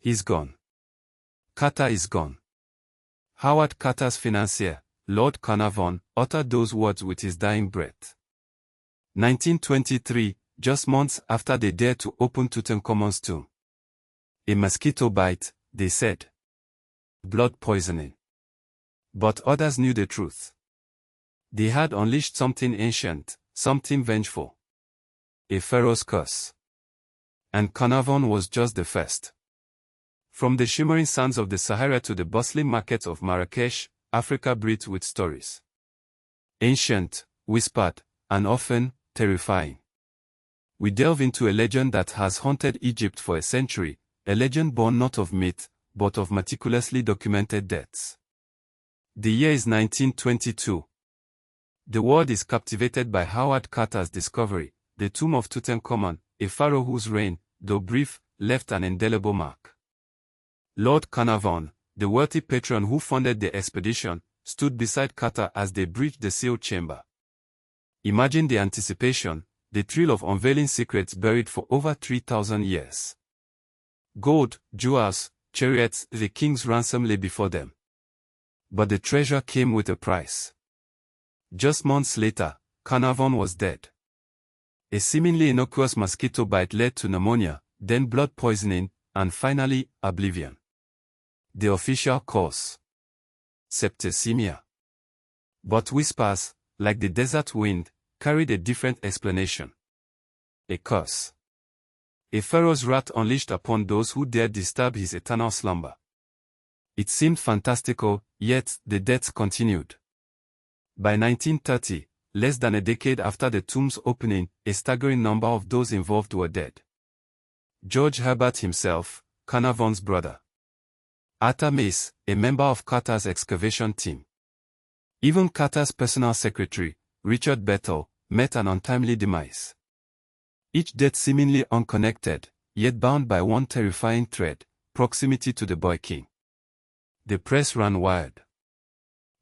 He's gone. Carter is gone. Howard Carter's financier, Lord Carnarvon, uttered those words with his dying breath. 1923, just months after they dared to open Tutankhamun's tomb. A mosquito bite, they said. Blood poisoning. But others knew the truth. They had unleashed something ancient, something vengeful. A pharaoh's curse. And Carnarvon was just the first. From the shimmering sands of the Sahara to the bustling markets of Marrakesh, Africa breathed with stories. Ancient, whispered, and often terrifying. We delve into a legend that has haunted Egypt for a century, a legend born not of myth, but of meticulously documented deaths. The year is 1922. The world is captivated by Howard Carter's discovery, the tomb of Tutankhamun, a pharaoh whose reign, though brief, left an indelible mark. Lord Carnarvon, the wealthy patron who funded the expedition, stood beside Carter as they breached the sealed chamber. Imagine the anticipation, the thrill of unveiling secrets buried for over 3,000 years. Gold, jewels, chariots, the king's ransom lay before them. But the treasure came with a price. Just months later, Carnarvon was dead. A seemingly innocuous mosquito bite led to pneumonia, then blood poisoning, and finally, oblivion. The official cause: septicemia. But whispers, like the desert wind, carried a different explanation. A curse. A pharaoh's wrath unleashed upon those who dared disturb his eternal slumber. It seemed fantastical, yet the deaths continued. By 1930, less than a decade after the tomb's opening, a staggering number of those involved were dead. George Herbert himself, Carnarvon's brother. Arthur Mace, a member of Carter's excavation team. Even Carter's personal secretary, Richard Bethel, met an untimely demise. Each death seemingly unconnected, yet bound by one terrifying thread: proximity to the boy king. The press ran wild.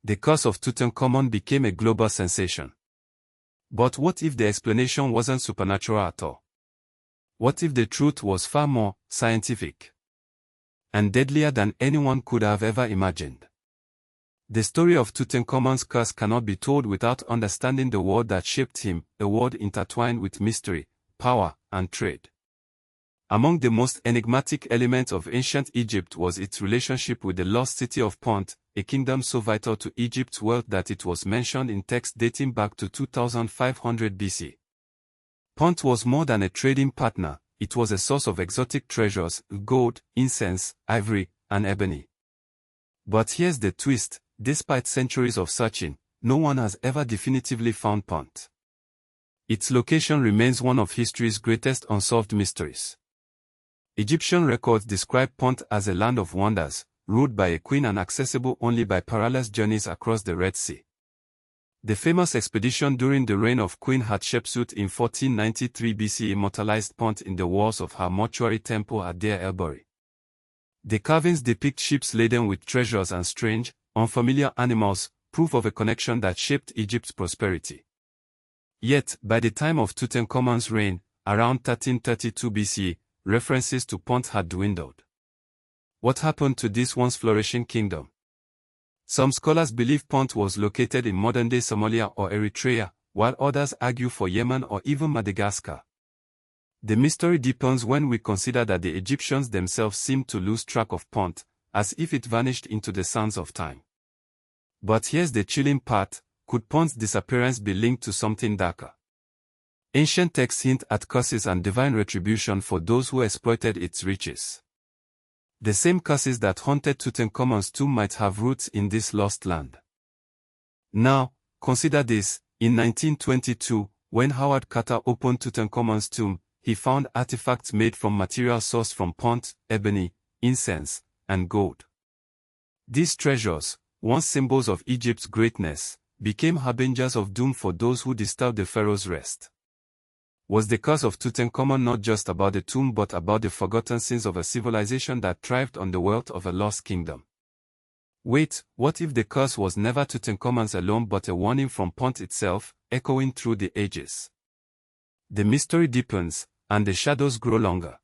The curse of Tutankhamun became a global sensation. But what if the explanation wasn't supernatural at all? What if the truth was far more scientific and deadlier than anyone could have ever imagined? The story of Tutankhamun's curse cannot be told without understanding the world that shaped him, a world intertwined with mystery, power, and trade. Among the most enigmatic elements of ancient Egypt was its relationship with the lost city of Punt, a kingdom so vital to Egypt's wealth that it was mentioned in texts dating back to 2500 BC. Punt was more than a trading partner, it was a source of exotic treasures: gold, incense, ivory, and ebony. But here's the twist: despite centuries of searching, no one has ever definitively found Punt. Its location remains one of history's greatest unsolved mysteries. Egyptian records describe Punt as a land of wonders, ruled by a queen and accessible only by perilous journeys across the Red Sea. The famous expedition during the reign of Queen Hatshepsut in 1493 BC immortalized Punt in the walls of her mortuary temple at Deir el-Bahari. The carvings depict ships laden with treasures and strange, unfamiliar animals, proof of a connection that shaped Egypt's prosperity. Yet, by the time of Tutankhamun's reign, around 1332 BC, references to Punt had dwindled. What happened to this once flourishing kingdom? Some scholars believe Punt was located in modern-day Somalia or Eritrea, while others argue for Yemen or even Madagascar. The mystery deepens when we consider that the Egyptians themselves seemed to lose track of Punt, as if it vanished into the sands of time. But here's the chilling part: could Punt's disappearance be linked to something darker? Ancient texts hint at curses and divine retribution for those who exploited its riches. The same curses that haunted Tutankhamun's tomb might have roots in this lost land. Now, consider this: in 1922, when Howard Carter opened Tutankhamun's tomb, he found artifacts made from materials sourced from Punt, ebony, incense, and gold. These treasures, once symbols of Egypt's greatness, became harbingers of doom for those who disturbed the pharaoh's rest. Was the curse of Tutankhamun not just about the tomb but about the forgotten sins of a civilization that thrived on the wealth of a lost kingdom? Wait, what if the curse was never Tutankhamun's alone but a warning from Punt itself, echoing through the ages? The mystery deepens, and the shadows grow longer.